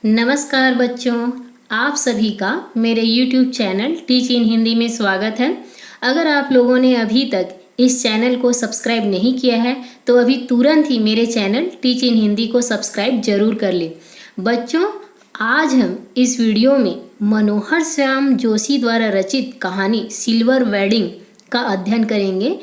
नमस्कार बच्चों, आप सभी का मेरे YouTube channel teach in Hindi में स्वागत है। अगर आप लोगों ने अभी तक इस चैनल को सब्सक्राइब नहीं किया है तो अभी तुरंत ही मेरे चैनल टीच इन हिंदी को सब्सक्राइब जरूर कर लें। बच्चों, आज हम इस वीडियो में मनोहर श्याम जोशी द्वारा रचित कहानी सिल्वर वेडिंग का अध्ययन करेंगे।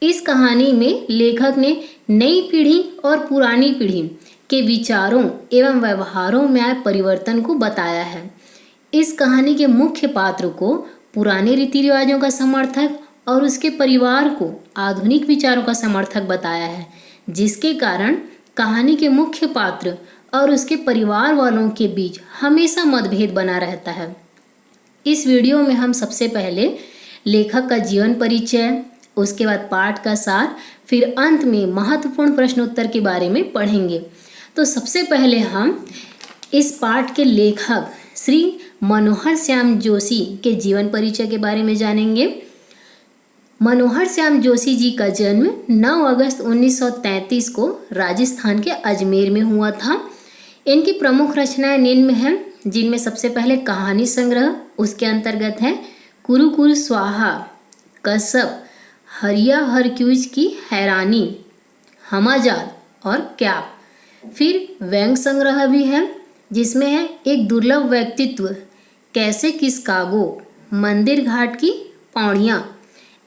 इस कहानी में लेखक ने नई पीढ़ी और पुरानी पीढ़ी के विचारों एवं व्यवहारों में आए परिवर्तन को बताया है। इस कहानी के मुख्य पात्र को पुराने रीति रिवाजों का समर्थक और उसके परिवार को आधुनिक विचारों का समर्थक बताया है, जिसके कारण कहानी के मुख्य पात्र और उसके परिवार वालों के बीच हमेशा मतभेद बना रहता है। इस वीडियो में हम सबसे पहले लेखक का जीवन परिचय, उसके बाद पाठ का सार, फिर अंत में महत्वपूर्ण प्रश्नोत्तर के बारे में पढ़ेंगे। तो सबसे पहले हम इस पाठ के लेखक श्री मनोहर श्याम जोशी के जीवन परिचय के बारे में जानेंगे। मनोहर श्याम जोशी जी का जन्म 9 अगस्त 1933 को राजस्थान के अजमेर में हुआ था। इनकी प्रमुख रचनाएं निम्न हैं, जिनमें सबसे पहले कहानी संग्रह, उसके अंतर्गत है कुरुकुल स्वाहा, कसब, हरिया हरक्यूज की हैरानी, हमाजाद और क्या। फिर व्यंग संग्रह भी है, जिसमें है एक दुर्लभ व्यक्तित्व, कैसे किसकागो, मंदिर घाट की पौड़ियाँ,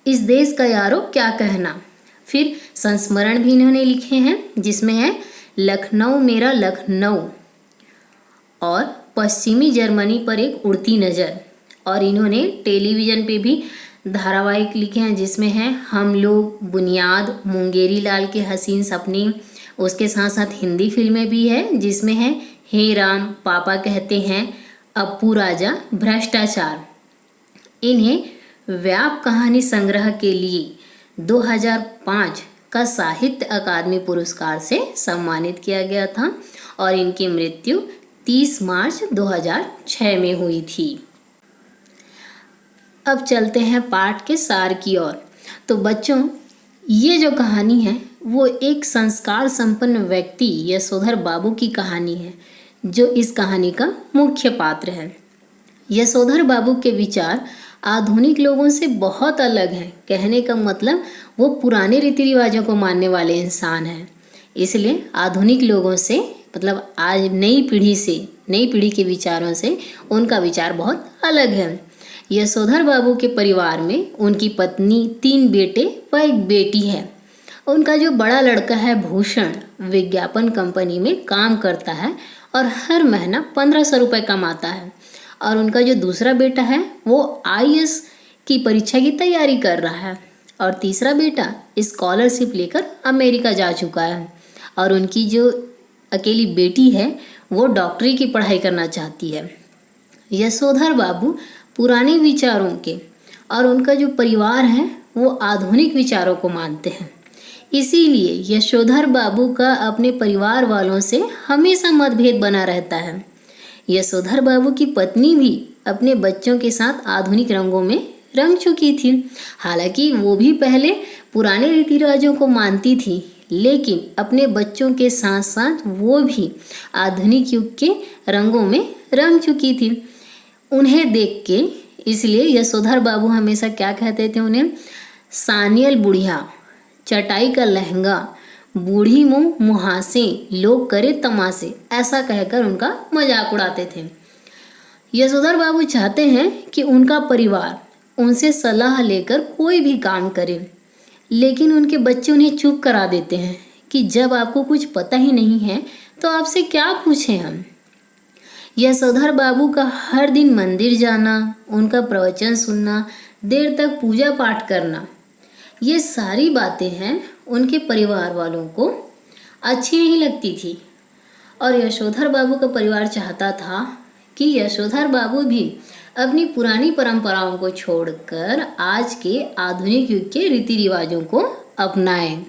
इस देश का यारो क्या कहना। फिर संस्मरण भी इन्होंने लिखे हैं, जिसमें है लखनऊ मेरा लखनऊ और पश्चिमी जर्मनी पर एक उड़ती नज़र। और इन्होंने टेलीविज़न पे भी धारावाहिक लिखे हैं, जिसमें है हम लोग, बुनियाद, मुंगेरी लाल के हसीन सपने। उसके साथ साथ हिंदी फिल्में भी है, जिसमें है हे राम, पापा कहते हैं, अप्पू राजा, भ्रष्टाचार। इन्हें व्याप कहानी संग्रह के लिए 2005 का साहित्य अकादमी पुरस्कार से सम्मानित किया गया था और इनकी मृत्यु 30 मार्च 2006 में हुई थी। अब चलते हैं पाठ के सार की ओर। तो बच्चों, ये जो कहानी है वो एक संस्कार संपन्न व्यक्ति यशोधर बाबू की कहानी है, जो इस कहानी का मुख्य पात्र है। यशोधर बाबू के विचार आधुनिक लोगों से बहुत अलग हैं। कहने का मतलब वो पुराने रीति रिवाजों को मानने वाले इंसान हैं, इसलिए आधुनिक लोगों से मतलब आज नई पीढ़ी के विचारों से उनका विचार बहुत अलग है। यशोधर बाबू के परिवार में उनकी पत्नी, 3 बेटे व 1 बेटी है। उनका जो बड़ा लड़का है भूषण, विज्ञापन कंपनी में काम करता है और हर महीना 1500 रुपये कमाता है। और उनका जो दूसरा बेटा है वो IAS की परीक्षा की तैयारी कर रहा है और तीसरा बेटा स्कॉलरशिप लेकर अमेरिका जा चुका है। और उनकी जो अकेली बेटी है वो डॉक्टरी की पढ़ाई करना चाहती है। यशोधर बाबू पुराने विचारों के और उनका जो परिवार है वो आधुनिक विचारों को मानते हैं। इसीलिए यशोधर बाबू का अपने परिवार वालों से हमेशा मतभेद बना रहता है। यशोधर बाबू की पत्नी भी अपने बच्चों के साथ आधुनिक रंगों में रंग चुकी थी। हालांकि वो भी पहले पुराने रीति रिवाजों को मानती थी, लेकिन अपने बच्चों के साथ साथ वो भी आधुनिक युग के रंगों में रंग चुकी थी। उन्हें देख के इसलिए यशोधर बाबू हमेशा क्या कहते थे उन्हें, सानियल बुढ़िया, चटाई का लहंगा, बूढ़ी मुँह मुहासे, लोग करे तमाशे, ऐसा कहकर उनका मजाक उड़ाते थे। यशोधर बाबू चाहते हैं कि उनका परिवार उनसे सलाह लेकर कोई भी काम करे, लेकिन उनके बच्चे उन्हें चुप करा देते हैं कि जब आपको कुछ पता ही नहीं है तो आपसे क्या पूछें हम। यशोधर बाबू का हर दिन मंदिर जाना, उनका प्रवचन सुनना, देर तक पूजा पाठ करना, ये सारी बातें हैं उनके परिवार वालों को अच्छी नहीं लगती थी। और यशोधर बाबू का परिवार चाहता था कि यशोधर बाबू भी अपनी पुरानी परंपराओं को छोड़कर आज के आधुनिक युग के रीति रिवाजों को अपनाएं।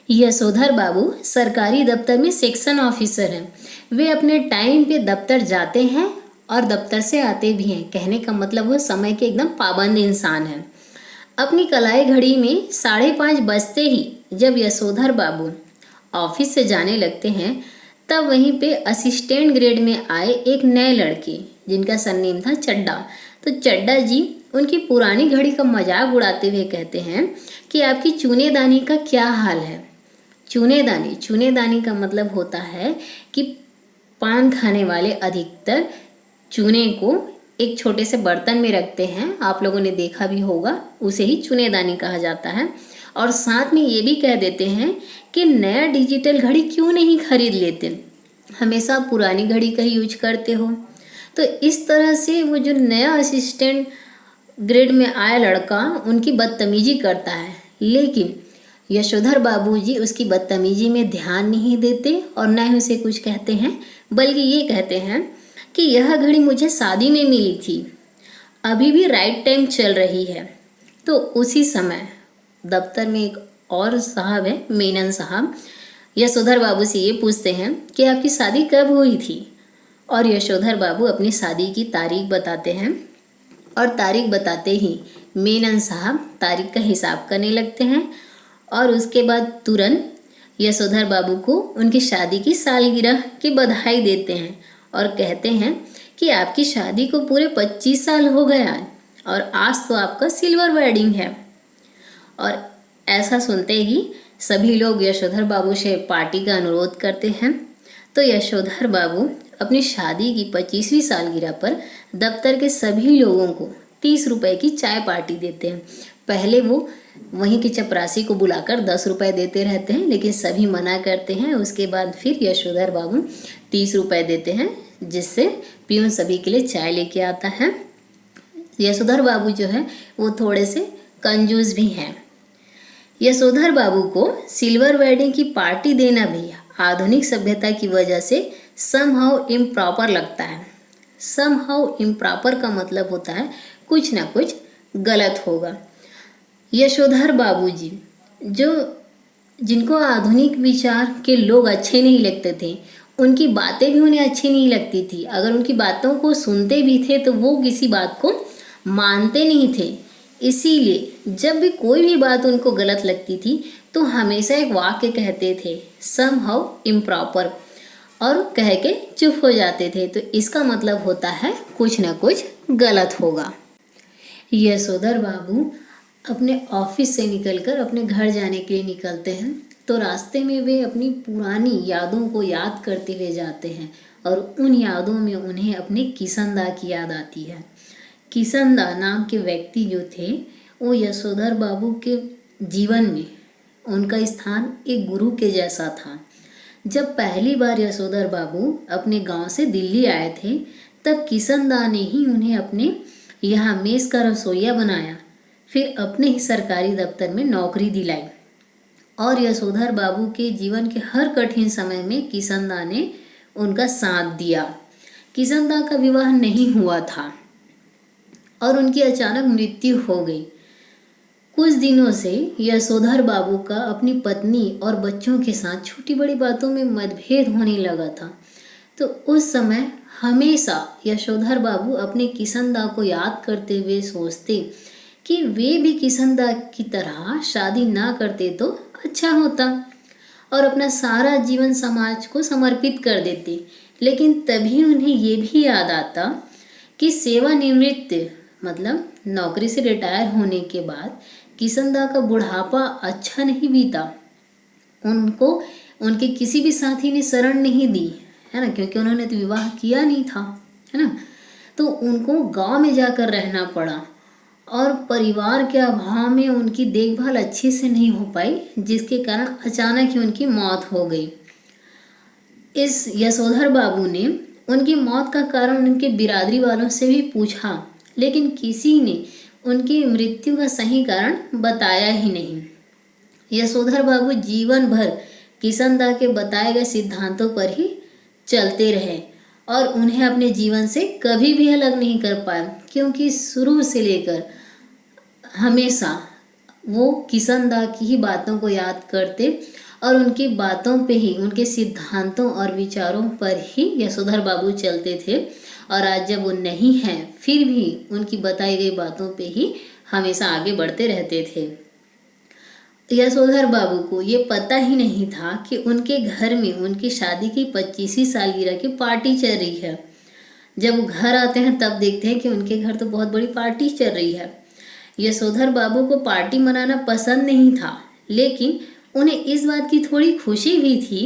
यशोधर बाबू सरकारी दफ्तर में सेक्शन ऑफिसर हैं। वे अपने टाइम पे दफ्तर जाते हैं और दफ्तर से आते भी हैं। कहने का मतलब वो समय के एकदम पाबंद इंसान हैं। अपनी कलाई घड़ी में 5:30 बजते ही जब यशोधर बाबू ऑफिस से जाने लगते हैं तब वहीं पे असिस्टेंट ग्रेड में आए एक नए लड़के जिनका सरनेम था चड्डा। तो चड्डा जी उनकी पुरानी घड़ी का मजाक उड़ाते हुए कहते हैं कि आपकी चूनेदानी का क्या हाल है। चूनेदानी का मतलब होता है कि पान खाने वाले अधिकतर चूने को एक छोटे से बर्तन में रखते हैं, आप लोगों ने देखा भी होगा, उसे ही चूनेदानी कहा जाता है। और साथ में ये भी कह देते हैं कि नया डिजिटल घड़ी क्यों नहीं खरीद लेते, हमेशा पुरानी घड़ी का ही यूज करते हो। तो इस तरह से वो जो नया असिस्टेंट ग्रेड में आया लड़का उनकी बदतमीजी करता है, लेकिन यशोधर बाबूजी उसकी बदतमीजी में ध्यान नहीं देते और न ही उसे कुछ कहते हैं, बल्कि ये कहते हैं कि यह घड़ी मुझे शादी में मिली थी, अभी भी राइट टाइम चल रही है। तो उसी समय दफ्तर में एक और साहब है, मेनन साहब, यशोधर बाबू से ये पूछते हैं कि आपकी शादी कब हुई थी। और यशोधर बाबू अपनी शादी की तारीख बताते हैं और तारीख बताते ही मेनन साहब तारीख का हिसाब करने लगते हैं और उसके बाद तुरंत यशोधर बाबू को उनकी शादी की सालगिरह की बधाई देते हैं और कहते हैं कि आपकी शादी को पूरे 25 साल हो गया और आज तो आपका सिल्वर वेडिंग है। और ऐसा सुनते ही सभी लोग यशोधर बाबू से पार्टी का अनुरोध करते हैं। तो यशोधर बाबू अपनी शादी की 25वीं सालगिरह पर दफ्तर के सभी लोगों को 30 रुपए की चाय पार्टी देते हैं। पहले वो वहीं की चपरासी को बुलाकर 10 रुपए देते रहते हैं, लेकिन सभी मना करते हैं। उसके बाद फिर यशोधर बाबू 30 रुपए देते हैं, जिससे पियून सभी के लिए चाय लेके आता है। यशोधर बाबू जो है वो थोड़े से कंजूस भी हैं। यशोधर बाबू को सिल्वर वेडिंग की पार्टी देना भी आधुनिक सभ्यता की वजह से समहाउ इम्प्रॉपर लगता है। समहाउ इम्प्रॉपर का मतलब होता है कुछ ना कुछ गलत होगा। यशोधर बाबूजी जो जिनको आधुनिक विचार के लोग अच्छे नहीं लगते थे, उनकी बातें भी उन्हें अच्छी नहीं लगती थी। अगर उनकी बातों को सुनते भी थे तो वो किसी बात को मानते नहीं थे। इसीलिए जब भी कोई भी बात उनको गलत लगती थी तो हमेशा एक वाक्य कहते थे, समहाउ इम्प्रॉपर, और कह के चुप हो जाते थे। तो इसका मतलब होता है कुछ ना कुछ गलत होगा। यशोधर बाबू अपने ऑफिस से निकलकर अपने घर जाने के लिए निकलते हैं। तो रास्ते में वे अपनी पुरानी यादों को याद करते हुए जाते हैं और उन यादों में उन्हें अपने किशन दा की याद आती है। किशन दा नाम के व्यक्ति जो थे वो यशोधर बाबू के जीवन में उनका स्थान एक गुरु के जैसा था। जब पहली बार यशोधर बाबू अपने गांव से दिल्ली आए थे तब किशन दा ने ही उन्हें अपने यहाँ मेस का रसोइया बनाया, फिर अपने ही सरकारी दफ्तर में नौकरी दिलाई और यशोधर बाबू के जीवन के हर कठिन समय में किशन दा ने उनका साथ दिया। किशन दा का विवाह नहीं हुआ था और उनकी अचानक मृत्यु हो गई। कुछ दिनों से यशोधर बाबू का अपनी पत्नी और बच्चों के साथ छोटी बड़ी बातों में मतभेद होने लगा था। तो उस समय हमेशा यशोधर बाबू अपने किशन दा को याद करते हुए सोचते कि वे भी किशन दा की तरह शादी ना करते तो अच्छा होता और अपना सारा जीवन समाज को समर्पित कर देते। लेकिन तभी उन्हें ये भी याद आता कि सेवानिवृत्त मतलब नौकरी से रिटायर होने के बाद किशन दा का बुढ़ापा अच्छा नहीं बीता। उनको उनके किसी भी साथी ने शरण नहीं दी, है ना, क्योंकि उन्होंने तो विवाह किया नहीं था, है ना। तो उनको गांव में जाकर रहना पड़ा और परिवार के अभाव में उनकी देखभाल अच्छे से नहीं हो पाई, जिसके कारण अचानक ही उनकी मौत हो गई। इस यशोधर बाबू ने उनकी मौत का कारण उनके बिरादरी वालों से भी पूछा, लेकिन किसी ने उनकी मृत्यु का सही कारण बताया ही नहीं। यशोधर बाबू जीवन भर किशन दा के बताए गए सिद्धांतों पर ही चलते रहे और उन्हें अपने जीवन से कभी भी अलग नहीं कर पाए, क्योंकि शुरू से लेकर हमेशा वो किशन दा की ही बातों को याद करते और उनकी बातों पे ही, उनके सिद्धांतों और विचारों पर ही यशोधर बाबू चलते थे। और आज जब वो नहीं हैं फिर भी उनकी बताई गई बातों पे ही हमेशा आगे बढ़ते रहते थे। यशोधर बाबू को ये पता ही नहीं था कि उनके घर में उनकी शादी की 25वीं सालगिरह की पार्टी चल रही है। जब वो घर आते हैं तब देखते हैं कि उनके घर तो बहुत बड़ी पार्टी चल रही है। यशोधर बाबू को पार्टी मनाना पसंद नहीं था, लेकिन उन्हें इस बात की थोड़ी खुशी भी थी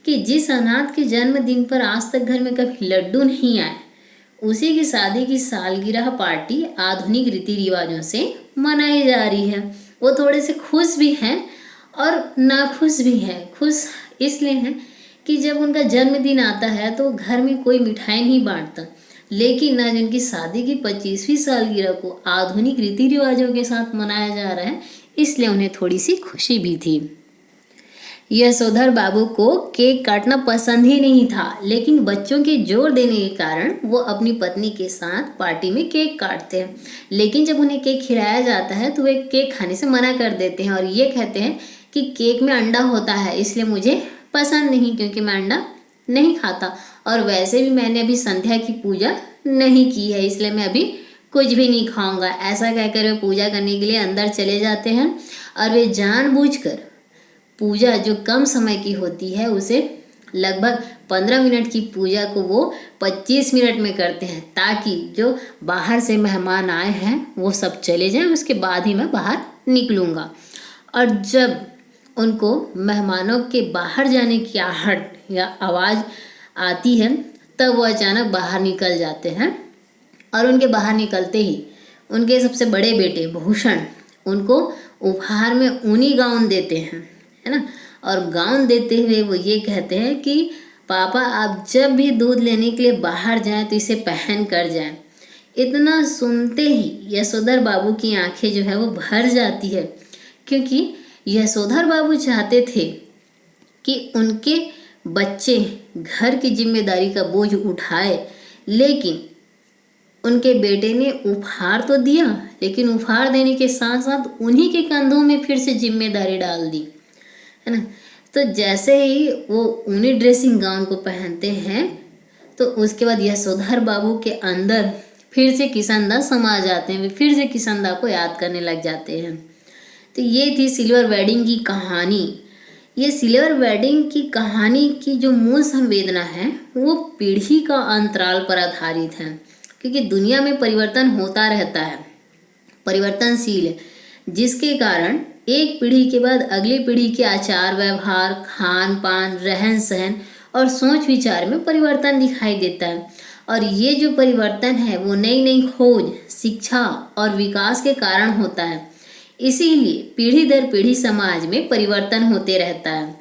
कि जिस अनाथ के जन्मदिन पर आज तक घर में कभी लड्डू नहीं आए, उसी की शादी की सालगिरह पार्टी आधुनिक रीति रिवाजों से मनाई जा रही है। वो थोड़े से खुश भी हैं और नाखुश भी हैं। खुश इसलिए हैं कि जब उनका जन्मदिन आता है तो घर में कोई मिठाई नहीं बांटता, लेकिन आज उनकी शादी की 25वीं सालगिरह को आधुनिक रीति रिवाजों के साथ मनाया जा रहा है, इसलिए उन्हें थोड़ी सी खुशी भी थी। यशोधर बाबू को केक काटना पसंद ही नहीं था, लेकिन बच्चों के जोर देने के कारण वो अपनी पत्नी के साथ पार्टी में केक काटते हैं। लेकिन जब उन्हें केक खिलाया जाता है तो वे केक खाने से मना कर देते हैं और ये कहते हैं कि केक में अंडा होता है, इसलिए मुझे पसंद नहीं, क्योंकि मैं अंडा नहीं खाता और वैसे भी मैंने अभी संध्या की पूजा नहीं की है, इसलिए मैं अभी कुछ भी नहीं खाऊंगा। ऐसा कहकर वे पूजा करने के लिए अंदर चले जाते हैं और वे जानबूझकर पूजा जो कम समय की होती है उसे लगभग 15 मिनट की पूजा को वो 25 मिनट में करते हैं, ताकि जो बाहर से मेहमान आए हैं वो सब चले जाएं, उसके बाद ही मैं बाहर निकलूँगा। और जब उनको मेहमानों के बाहर जाने की आहट या आवाज़ आती है तब वो अचानक बाहर निकल जाते हैं और उनके बाहर निकलते ही उनके सबसे बड़े बेटे भूषण उनको उपहार में ऊनी गाउन देते हैं, है ना। और गाउन देते हुए वो ये कहते हैं कि पापा आप जब भी दूध लेने के लिए बाहर जाएं तो इसे पहन कर जाएं। इतना सुनते ही यशोधर बाबू की आंखें जो है वो भर जाती है, क्योंकि यशोधर बाबू चाहते थे कि उनके बच्चे घर की जिम्मेदारी का बोझ उठाए, लेकिन उनके बेटे ने उपहार तो दिया, लेकिन उपहार देने के साथ साथ उन्हीं के कंधों में फिर से जिम्मेदारी डाल दी, है ना। तो जैसे ही वो ऊनी ड्रेसिंग गाउन को पहनते हैं तो उसके बाद यशोधर बाबू के अंदर फिर से किसनदा समा जाते हैं, वे फिर से किसनदा को याद करने लग जाते हैं। तो ये थी सिल्वर वेडिंग की कहानी। ये सिल्वर वेडिंग की कहानी की जो मूल संवेदना है वो पीढ़ी का अंतराल पर आधारित है, क्योंकि दुनिया में परिवर्तन होता रहता है, परिवर्तनशील है, जिसके कारण एक पीढ़ी के बाद अगली पीढ़ी के आचार व्यवहार, खान पान, रहन सहन और सोच विचार में परिवर्तन दिखाई देता है। और ये जो परिवर्तन है वो नई नई खोज, शिक्षा और विकास के कारण होता है। इसीलिए पीढ़ी दर पीढ़ी समाज में परिवर्तन होते रहता है।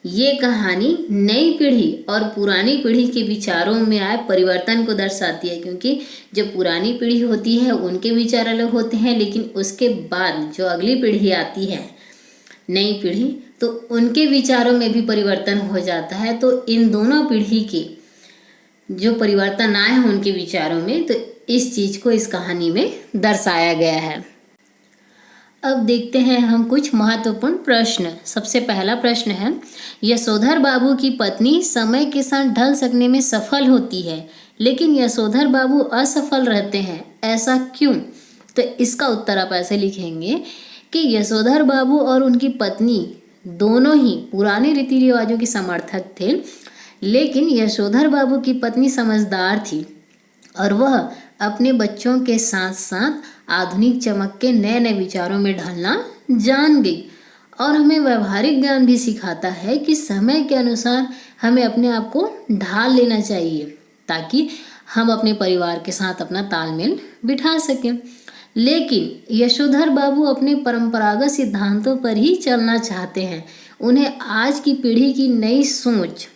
ये कहानी नई पीढ़ी और पुरानी पीढ़ी के विचारों में आए परिवर्तन को दर्शाती है, क्योंकि जो पुरानी पीढ़ी होती है उनके विचार अलग होते हैं, लेकिन उसके बाद जो अगली पीढ़ी आती है, नई पीढ़ी, तो उनके विचारों में भी परिवर्तन हो जाता है। तो इन दोनों पीढ़ी के जो परिवर्तन आए हैं उनके विचारों में, तो इस चीज़ को इस कहानी में दर्शाया गया है। अब देखते हैं हम कुछ महत्वपूर्ण प्रश्न। सबसे पहला प्रश्न है, यशोधर बाबू की पत्नी समय के साथ ढल सकने में सफल होती है, लेकिन यशोधर बाबू असफल रहते हैं, ऐसा क्यों? तो इसका उत्तर आप ऐसे लिखेंगे कि यशोधर बाबू और उनकी पत्नी दोनों ही पुराने रीति रिवाजों के समर्थक थे, लेकिन यशोधर बाबू की पत्नी समझदार थी और वह अपने बच्चों के साथ साथ आधुनिक चमक के नए नए विचारों में ढलना जान गई। और हमें व्यवहारिक ज्ञान भी सिखाता है कि समय के अनुसार हमें अपने आप को ढाल लेना चाहिए, ताकि हम अपने परिवार के साथ अपना तालमेल बिठा सकें। लेकिन यशोधर बाबू अपने परंपरागत सिद्धांतों पर ही चलना चाहते हैं। उन्हें आज की पीढ़ी की नई सोच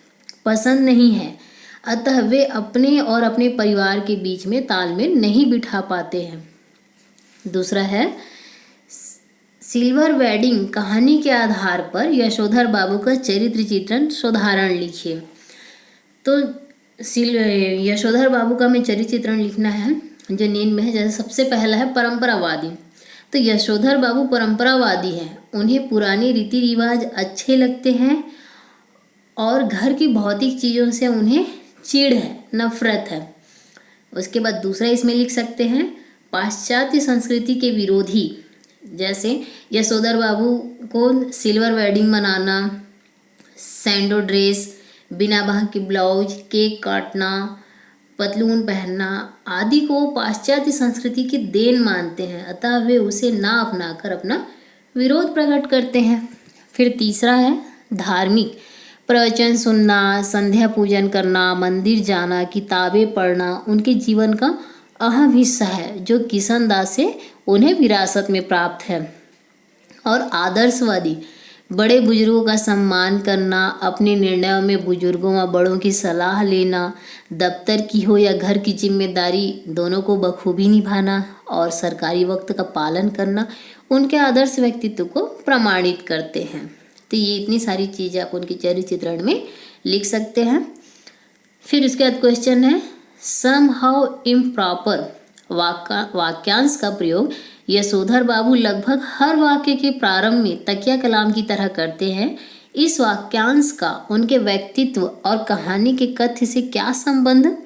पसंद नहीं है, अतः वे अपने और अपने परिवार के बीच में तालमेल नहीं बिठा पाते हैं। दूसरा है, सिल्वर वेडिंग कहानी के आधार पर यशोधर बाबू का चरित्र चित्रण सुधारण लिखिए। तो यशोधर बाबू का हमें चरित्र चित्रण लिखना है जो नींद में है। जैसे सबसे पहला है परंपरावादी। तो यशोधर बाबू परंपरावादी हैं, उन्हें पुराने रीति रिवाज अच्छे लगते हैं और घर की भौतिक चीज़ों से उन्हें चिढ़ है, नफरत है। उसके बाद दूसरा इसमें लिख सकते हैं, पाश्चात्य संस्कृति के विरोधी, जैसे यशोधर बाबू को सिल्वर वेडिंग मनाना, सैंडो ड्रेस, बिना बाह की ब्लाउज, केक काटना, पतलून पहनना आदि को पाश्चात्य संस्कृति की देन मानते हैं, अतः वे उसे ना अपनाकर अपना विरोध प्रकट करते हैं। फिर तीसरा है धार्मिक, प्रवचन सुनना, संध्या पूजन करना, मंदिर जाना, किताबें पढ़ना उनके जीवन का अहम हिस्सा है जो किशन दास से उन्हें विरासत में प्राप्त है। और आदर्शवादी, बड़े बुजुर्गों का सम्मान करना, अपने निर्णयों में बुजुर्गों व बड़ों की सलाह लेना, दफ्तर की हो या घर की जिम्मेदारी दोनों को बखूबी निभाना और सरकारी वक्त का पालन करना उनके आदर्श व्यक्तित्व को प्रमाणित करते हैं। तो ये इतनी सारी चीज़ें आप उनके चरित्र चित्रण में लिख सकते हैं। फिर उसके बाद क्वेश्चन है समहाउ इम्प्रॉपर वाक्यांश का प्रयोग यशोधर बाबू लगभग हर वाक्य के प्रारंभ में तकिया कलाम की तरह करते हैं। इस वाक्यांश का उनके व्यक्तित्व और कहानी के कथ्य से क्या संबंध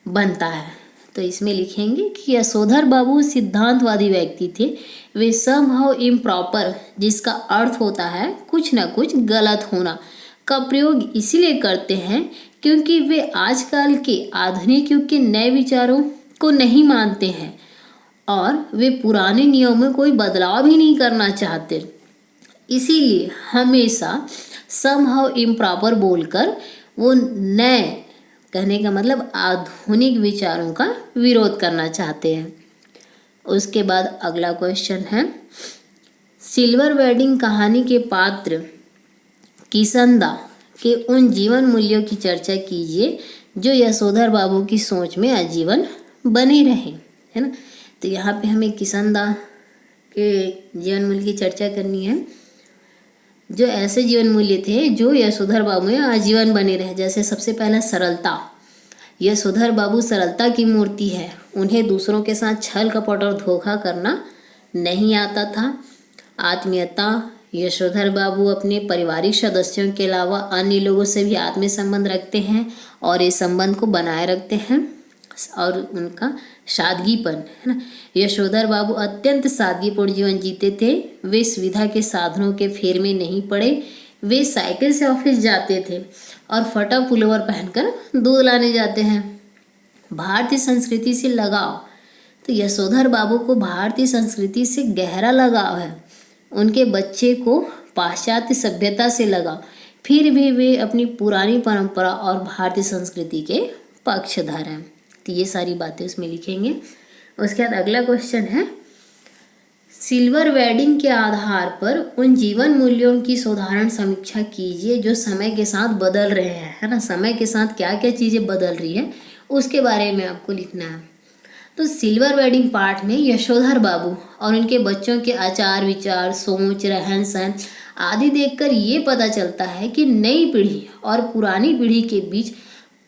बनता है? तो इसमें लिखेंगे कि यशोधर बाबू सिद्धांतवादी व्यक्ति थे। वे समहाउ इम्प्रॉपर, जिसका अर्थ होता है कुछ न कुछ गलत होना, का प्रयोग इसीलिए करते हैं क्योंकि वे आजकल के आधुनिक युग के नए विचारों को नहीं मानते हैं और वे पुराने नियमों में कोई बदलाव भी नहीं करना चाहते। इसीलिए हमेशा समहाउ इम्प्रॉपर बोलकर वो नए, कहने का मतलब आधुनिक विचारों का विरोध करना चाहते हैं। उसके बाद अगला क्वेश्चन है सिल्वर वेडिंग कहानी के पात्र किशनदा के उन जीवन मूल्यों की चर्चा कीजिए जो यशोधर बाबू की सोच में आजीवन बने रहे, है ना। तो यहाँ पे हमें किशनदा के जीवन मूल्य की चर्चा करनी है जो ऐसे जीवन मूल्य थे जो यशोधर बाबू में आजीवन बने रहे। जैसे सबसे पहला सरलता, यशोधर बाबू सरलता की मूर्ति है। उन्हें दूसरों के साथ छल कपट और धोखा करना नहीं आता था। आत्मीयता, यशोधर बाबू अपने पारिवारिक सदस्यों के अलावा अन्य लोगों से भी आत्मीय संबंध रखते हैं और इस संबंध को बनाए रखते हैं। और उनका सादगीपन, है ना। यशोधर बाबू अत्यंत सादगीपूर्ण जीवन जीते थे। वे सुविधा के साधनों के फेर में नहीं पड़े। वे साइकिल से ऑफिस जाते थे और फटा पुलोवर पहनकर दूध लाने जाते हैं। भारतीय संस्कृति से लगाव, तो यशोधर बाबू को भारतीय संस्कृति से गहरा लगाव है। उनके बच्चे को पाश्चात्य सभ्यता से लगाव, फिर भी वे अपनी पुरानी परंपरा और भारतीय संस्कृति के पक्षधर हैं। तो ये सारी बातें उसमें लिखेंगे। उसके बाद अगला क्वेश्चन है सिल्वर वेडिंग के आधार पर उन जीवन मूल्यों की साधारण समीक्षा कीजिए जो समय के साथ बदल रहे हैं, है ना। समय के साथ क्या क्या चीज़ें बदल रही है उसके बारे में आपको लिखना है। तो सिल्वर वेडिंग पार्ट में यशोधर बाबू और उनके बच्चों के आचार विचार, सोच, रहन सहन आदि देखकर ये पता चलता है कि नई पीढ़ी और पुरानी पीढ़ी के बीच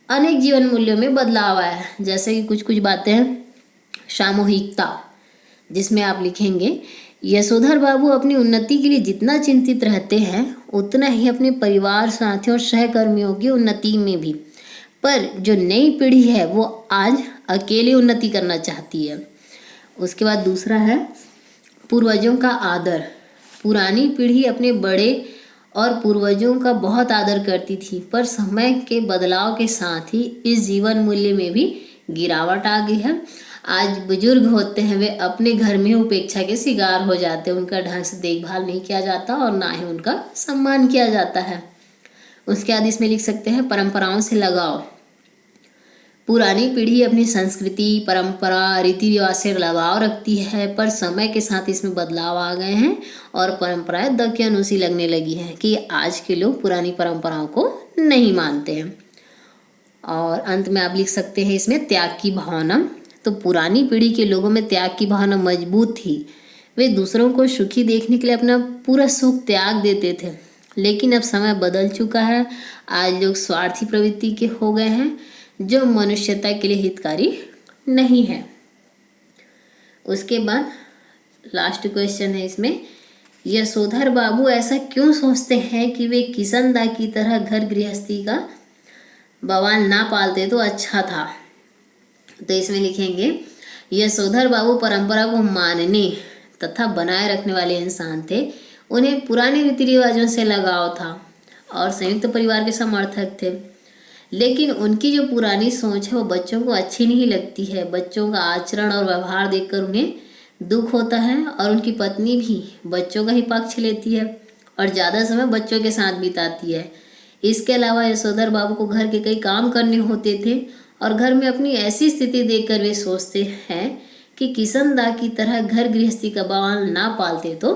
अनेक जीवन मूल्यों में बदलाव आया है। जैसे कि कुछ कुछ बातें हैं। सामूहिकता, जिसमें आप लिखेंगे यशोधर बाबू अपनी उन्नति के लिए जितना चिंतित रहते हैं उतना ही अपने परिवार, साथियों और सहकर्मियों की उन्नति में भी। पर जो नई पीढ़ी है वो आज अकेले उन्नति करना चाहती है। उसके बाद दूसरा है पूर्वजों का आदर। पुरानी पीढ़ी अपने बड़े और पूर्वजों का बहुत आदर करती थी, पर समय के बदलाव के साथ ही इस जीवन मूल्य में भी गिरावट आ गई है। आज बुजुर्ग होते हैं वे अपने घर में उपेक्षा के शिकार हो जाते हैं। उनका ढंग से देखभाल नहीं किया जाता और ना ही उनका सम्मान किया जाता है। उसके बाद इसमें लिख सकते हैं परंपराओं से लगाव। पुरानी पीढ़ी अपनी संस्कृति, परंपरा, रीति रिवाज से लगाव रखती है, पर समय के साथ इसमें बदलाव आ गए हैं और परंपराएं दकियानूसी लगने लगी हैं कि आज के लोग पुरानी परंपराओं को नहीं मानते हैं। और अंत में आप लिख सकते हैं इसमें त्याग की भावना। तो पुरानी पीढ़ी के लोगों में त्याग की भावना मजबूत थी। वे दूसरों को सुखी देखने के लिए अपना पूरा सुख त्याग देते थे। लेकिन अब समय बदल चुका है। आज लोग स्वार्थी प्रवृत्ति के हो गए हैं जो मनुष्यता के लिए हितकारी नहीं है। उसके बाद लास्ट क्वेश्चन है इसमें यशोधर बाबू ऐसा क्यों सोचते हैं कि वे किशनदा की तरह घर गृहस्थी का बवाल ना पालते तो अच्छा था। तो इसमें लिखेंगे यशोधर बाबू परंपरा को मानने तथा बनाए रखने वाले इंसान थे। उन्हें पुराने रीति रिवाजों से लगाव था और संयुक्त परिवार के समर्थक थे। लेकिन उनकी जो पुरानी सोच है वो बच्चों को अच्छी नहीं लगती है। बच्चों का आचरण और व्यवहार देखकर उन्हें दुख होता है और उनकी पत्नी भी बच्चों का ही पक्ष लेती है और ज़्यादा समय बच्चों के साथ बिताती है। इसके अलावा यशोधर बाबू को घर के कई काम करने होते थे और घर में अपनी ऐसी स्थिति देखकर वे सोचते हैं कि किशनदा की तरह घर गृहस्थी का बवाल ना पालते तो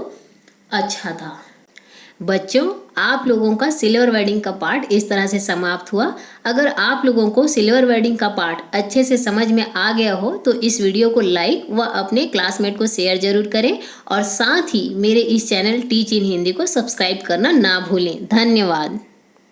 अच्छा था। बच्चों, आप लोगों का सिल्वर वेडिंग का पार्ट इस तरह से समाप्त हुआ। अगर आप लोगों को सिल्वर वेडिंग का पार्ट अच्छे से समझ में आ गया हो तो इस वीडियो को लाइक व अपने क्लासमेट को शेयर जरूर करें और साथ ही मेरे इस चैनल टीच इन हिंदी को सब्सक्राइब करना ना भूलें। धन्यवाद।